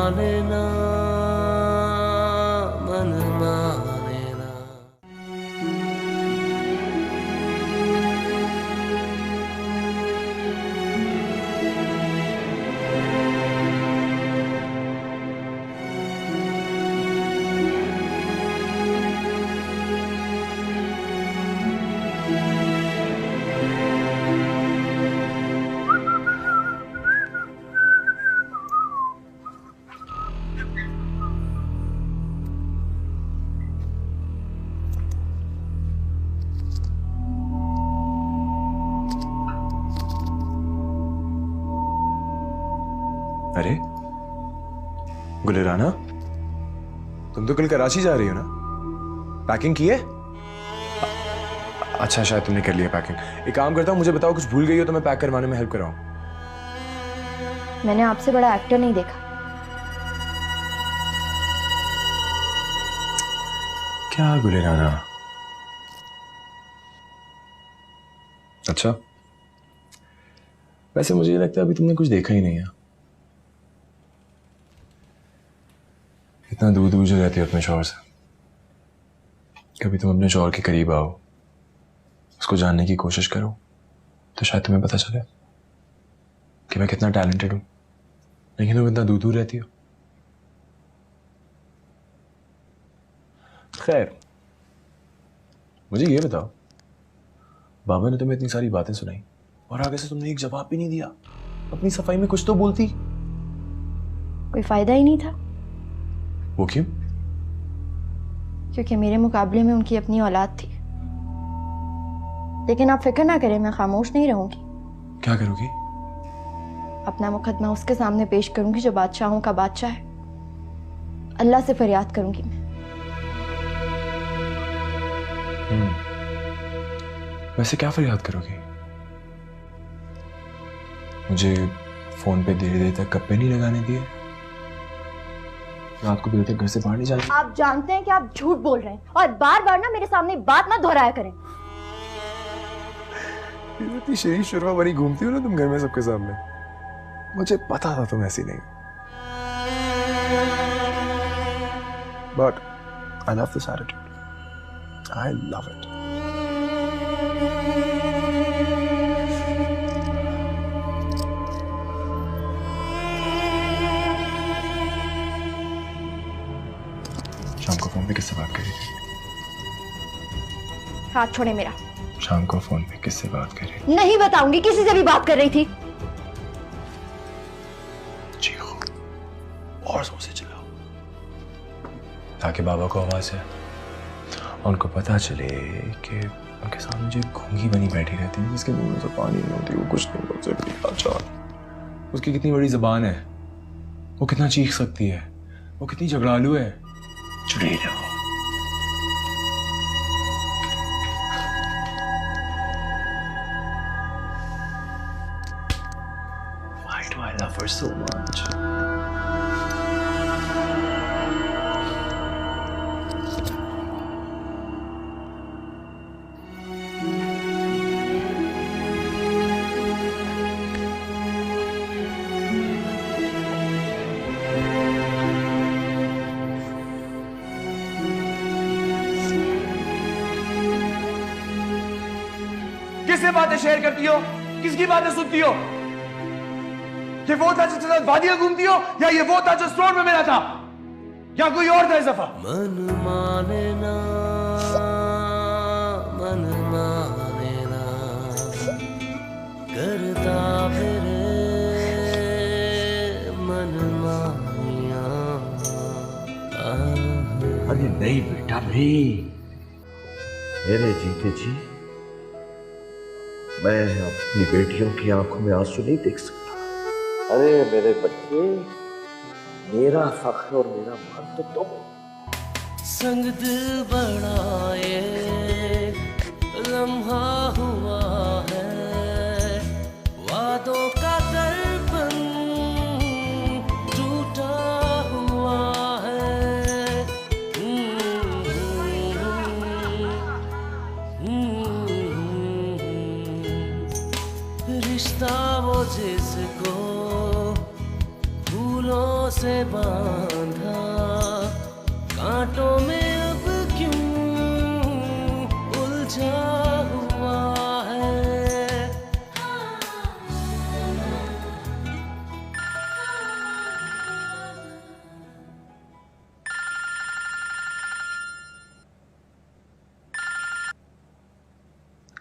माने ना, मन माने ना। अरे गुलिराना, तुम तो कल कराची जा रही हो ना? पैकिंग की है? अच्छा, शायद तुमने कर लिया पैकिंग। एक काम करता हूँ, मुझे बताओ कुछ भूल गई हो तो मैं पैक करवाने में हेल्प कराऊं। मैंने आपसे बड़ा एक्टर नहीं देखा। क्या गुलिराना? अच्छा, वैसे मुझे लगता है अभी तुमने कुछ देखा ही नहीं है। इतना दूर दूर जो रहती हो अपने शौहर से, कभी तुम अपने शौहर के करीब आओ, उसको जानने की कोशिश करो, तो शायद तुम्हें पता चले कि मैं कितना टैलेंटेड हूं। लेकिन तुम इतना दूर दूर रहती हो। खैर, मुझे ये बताओ, बाबा ने तुम्हें इतनी सारी बातें सुनाई और आगे से तुमने एक जवाब भी नहीं दिया। अपनी सफाई में कुछ तो बोलती। कोई फायदा ही नहीं था। वो क्यों? क्योंकि मेरे मुकाबले में उनकी अपनी औलाद थी। लेकिन आप फिक्र ना करें, मैं खामोश नहीं रहूंगी। क्या करोगी? अपना मुकदमा उसके सामने पेश करूंगी जो बादशाहों का बादशाह है। अल्लाह से फरियाद करूंगी मैं। वैसे क्या फरियाद करोगी? मुझे फोन पे देर देर तक गप्पे नहीं लगाने दिए, रात को देर तक घर से बाहर नहीं जाने। आप जानते हैं कि आप झूठ बोल रहे हैं और बार बार ना मेरे सामने बात ना दोहराया करें। इतनी शरीफ शुरमा बनी घूमती हो ना तुम घर में सबके सामने। मुझे पता था तुम ऐसी नहीं। But I love this attitude. I love it. शाम को फोन पे किससे बात कर रही थी? हाथ छोड़े मेरा। शाम को फोन पे किससे बात कर रही थी? नहीं बताऊंगी, किसी से भी बात कर रही थी। चीखो और जोर से चिल्लाओ ताकि बाबा को आवाज है, उनको पता चले कि उनके सामने जो घूंगी बनी बैठी रहती है, जिसके मुंह में से पानी नहीं होती, वो कुछ नहीं बोल सकती। अच्छा, उसकी कितनी बड़ी जबान है, वो कितना चीख सकती है, वो कितनी झगड़ालू है। चुड़ी रहो। Why do I love her so much? किससे बातें शेयर करती हो? किसकी बातें सुनती हो? ये वो था जिसके साथ वादियां घूमती हो, या ये वो था जो स्टोर में मिला था, या कोई और था इस दफा? मन माने ना, मन माने ना, करता फिरे मन मानिया। अरे नहीं बेटा नहीं, मेरे जीते जी मैं अपनी बेटियों की आंखों में आंसू नहीं देख सकता। अरे मेरे बच्चे, मेरा फख्र और मेरा मान तो तुम। संग दिल बड़ा ये लम्हा हुआ है, वादों का दर्पण टूटा हुआ है। रिश्ता वो जिसको फूलों से बांधा, कांटों में अब क्यों उलझा हुआ है।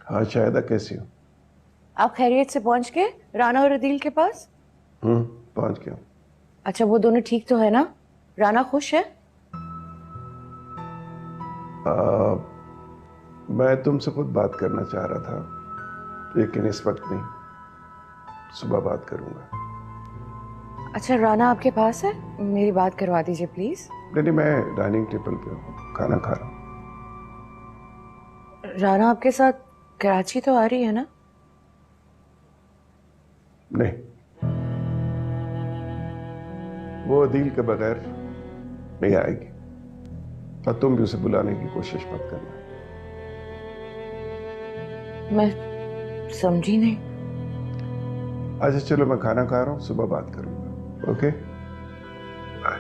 हाँ शायदा, कैसी हो? आप खैरियत से पहुंच गए राना और अदील के पास? पहुंच गया। अच्छा, वो दोनों ठीक तो है ना? राना खुश है? मैं तुमसे खुद बात करना चाह रहा था, लेकिन इस वक्त नहीं, सुबह बात करूंगा। अच्छा, राना आपके पास है? मेरी बात करवा दीजिए प्लीज। नहीं, मैं डाइनिंग टेबल पे हूँ, खाना खा रहा हूँ। राना आपके साथ कराची तो आ रही है ना? नहीं, वो अदील के बगैर नहीं आएगी, और तुम भी उसे बुलाने की कोशिश मत करना। मैं समझी नहीं। अच्छा चलो, मैं खाना खा रहा हूँ, सुबह बात करूंगा। Okay, bye.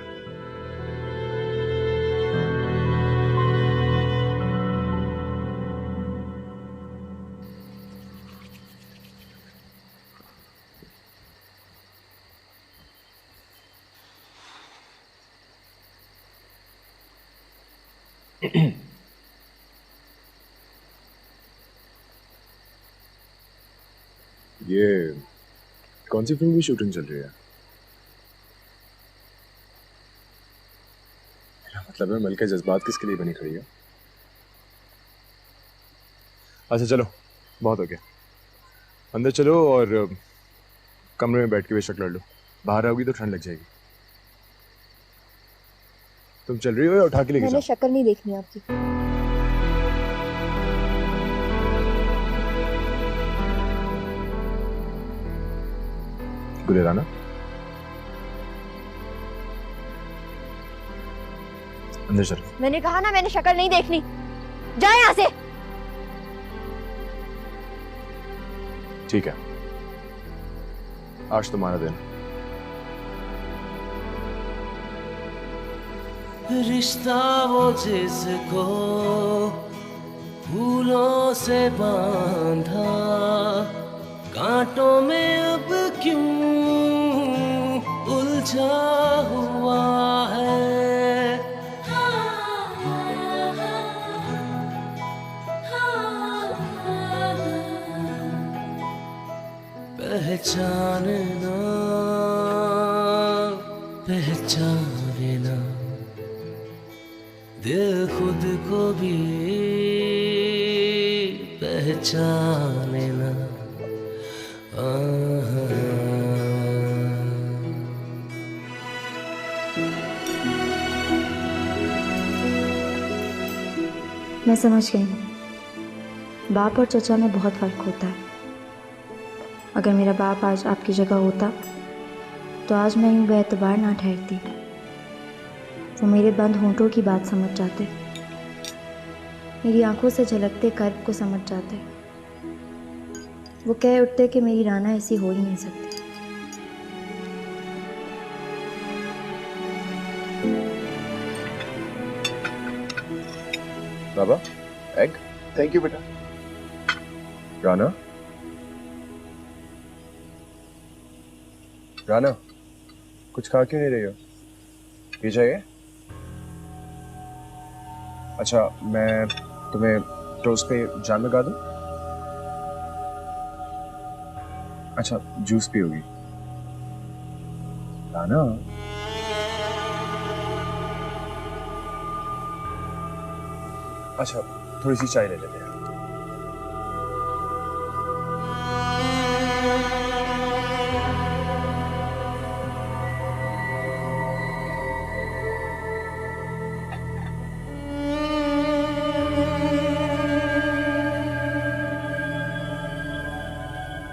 ये कौन सी फिल्म की शूटिंग चल रही है? मतलब है, मिलके जज्बात किसके लिए बनी खड़ी है? अच्छा चलो, बहुत हो गया, अंदर चलो और कमरे में बैठ के बेशक लड़ लो। बाहर आओगी तो ठंड लग जाएगी। तुम चल रही हो या उठा के लेके मैंने जाओ? शक्ल नहीं देखनी आपकी। गुले राना, अंदर चलो। मैंने कहा ना, मैंने शक्ल नहीं देखनी, जाए यहाँ से। ठीक है, आज तुम्हारा दिन। रिश्ता वो जिसको फूलों से बांधा, कांटों में अब क्यों उलझा हुआ है। पहचानना पहचानना, दिल खुद को भी पहचानना। मैं समझ गई हूँ, बाप और चचा में बहुत फर्क होता है। अगर मेरा बाप आज आपकी जगह होता तो आज मैं यूँ बेएतबार ना ठहरती। वो मेरे बंद होंठों की बात समझ जाते, मेरी आंखों से झलकते कर्ब को समझ जाते। वो कह उठते कि मेरी राना ऐसी हो ही नहीं सकती। बाबा, एग। थैंक यू बेटा। राना, राना, कुछ खा क्यों नहीं रही हो? ये चाहिए? अच्छा, मैं तुम्हें टोस्ट पे जाम लगा दूं? अच्छा, जूस पियोगी? राना, अच्छा थोड़ी सी चाय ले लेते हैं।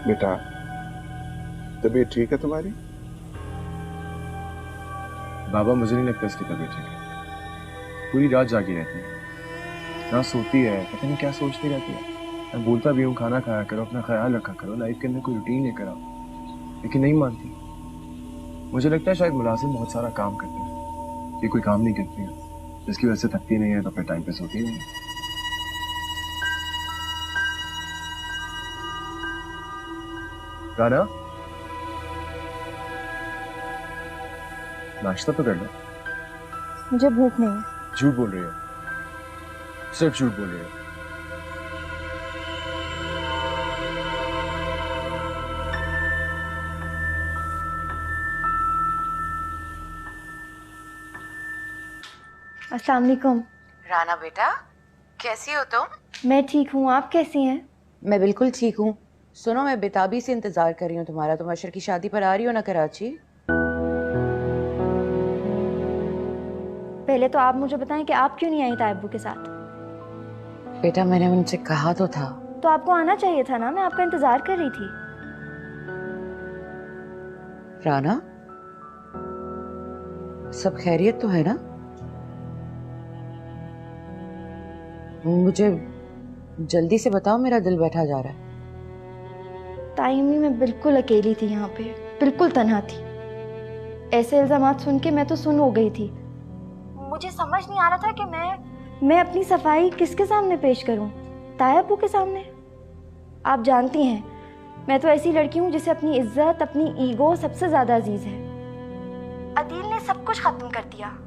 बेटा, तबीयत ठीक है तुम्हारी? बाबा, मुझे नहीं लगता इसकी तबीयत ठीक है। पूरी रात जागी रहती है, ना सोती है, पता नहीं क्या सोचती रहती है। मैं बोलता भी हूँ खाना खाया करो, अपना ख्याल रखा करो, लाइफ के अंदर कोई रूटीन लेकर आओ, लेकिन नहीं मानती। मुझे लगता है शायद मुलाजिम बहुत सारा काम करते हैं, ये कोई काम नहीं करती है, जिसकी वजह से थकती नहीं है तो फिर टाइम पे सोती नहीं है। राना, नाश्ता तो कर लो। मुझे भूख नहीं है। झूठ बोल रही हो, सिर्फ झूठ बोल रही हो। अस्सलाम वालेकुम। राना बेटा, कैसी हो तुम? मैं ठीक हूँ, आप कैसी हैं? मैं बिल्कुल ठीक हूँ। सुनो, मैं बेताबी से इंतजार कर रही हूँ तुम्हारा। तुम अशर की शादी पर आ रही हो ना कराची? पहले तो आप मुझे बताएं कि आप क्यों नहीं आई तायब्बू के साथ? बेटा मैंने उनसे कहा तो था। तो आपको आना चाहिए था ना, मैं आपका इंतजार कर रही थी। राना, सब खैरियत तो है ना? मुझे जल्दी से बताओ, मेरा दिल बैठा जा रहा है। ताइमी मैं बिल्कुल अकेली थी यहाँ पे, बिल्कुल तन्हा थी। ऐसे इल्जामात सुन के मैं तो सुन हो गई थी। मुझे समझ नहीं आ रहा था कि मैं अपनी सफाई किसके सामने पेश करूँ? तायब्बू के सामने? आप जानती हैं, मैं तो ऐसी लड़की हूँ जिसे अपनी इज्जत, अपनी ईगो सबसे ज़्यादा अजीज है। अदील ने सब कुछ ख़त्म कर दिया।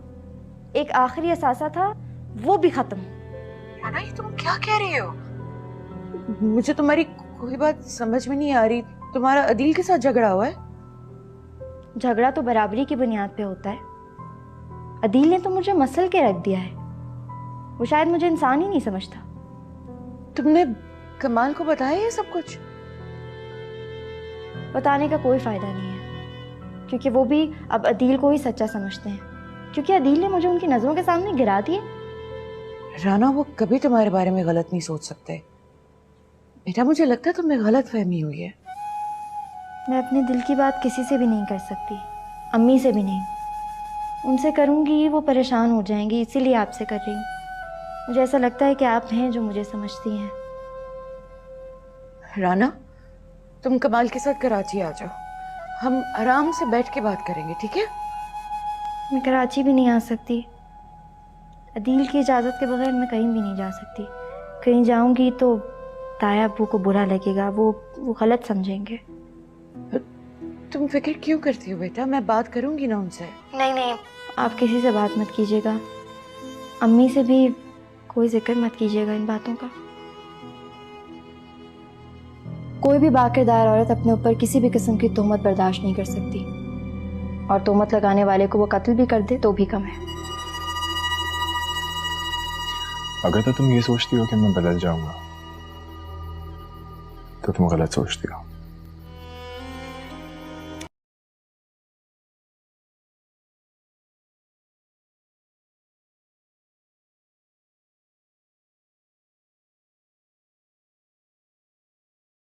एक आखिरी असासा था, वो भी ख़त्म। राना, ये तुम क्या कह रही हो? मुझे तुम्हारी कोई बात समझ में नहीं आ रही। तुम्हारा अदील के साथ झगड़ा हुआ है? झगड़ा तो बराबरी की बुनियाद पे होता है। अदील ने तो मुझे मसल के रख दिया है। वो शायद मुझे इंसान ही नहीं समझता। तुमने कमाल को बताया ये सब कुछ? बताने का कोई फायदा नहीं है, क्योंकि वो भी अब अदील को ही सच्चा समझते हैं, क्योंकि अदील ने मुझे उनकी नजरों के सामने गिरा दिए। राना, वो कभी तुम्हारे बारे में गलत नहीं सोच सकते। बेटा, मुझे लगता है तुम्हें गलत फहमी हुई है। मैं अपने दिल की बात किसी से भी नहीं कर सकती, अम्मी से भी नहीं। उनसे करूँगी वो परेशान हो जाएंगी, इसीलिए आपसे कर रही हूँ। मुझे ऐसा लगता है कि आप हैं जो मुझे समझती हैं। राना, तुम कमाल के साथ कराची आ जाओ, हम आराम से बैठ के बात करेंगे, ठीक है? मैं कराची भी नहीं आ सकती। अदील की इजाज़त के बगैर मैं कहीं भी नहीं जा सकती। कहीं जाऊंगी तो ताया अब्बू को बुरा लगेगा, वो गलत समझेंगे। तुम फिक्र क्यों करती हो बेटा? मैं बात करूंगी ना उनसे। नहीं, आप किसी से बात मत कीजिएगा। अम्मी से भी कोई जिक्र मत कीजिएगा इन बातों का। कोई भी बाकिरदार औरत अपने ऊपर किसी भी किस्म की तोहमत बर्दाश्त नहीं कर सकती, और तोहमत लगाने वाले को वो कत्ल भी कर दे तो भी कम है। अगर तो तुम ये सोचती हो कि मैं बदल जाऊंगा तो तुम गलत सोचती हो।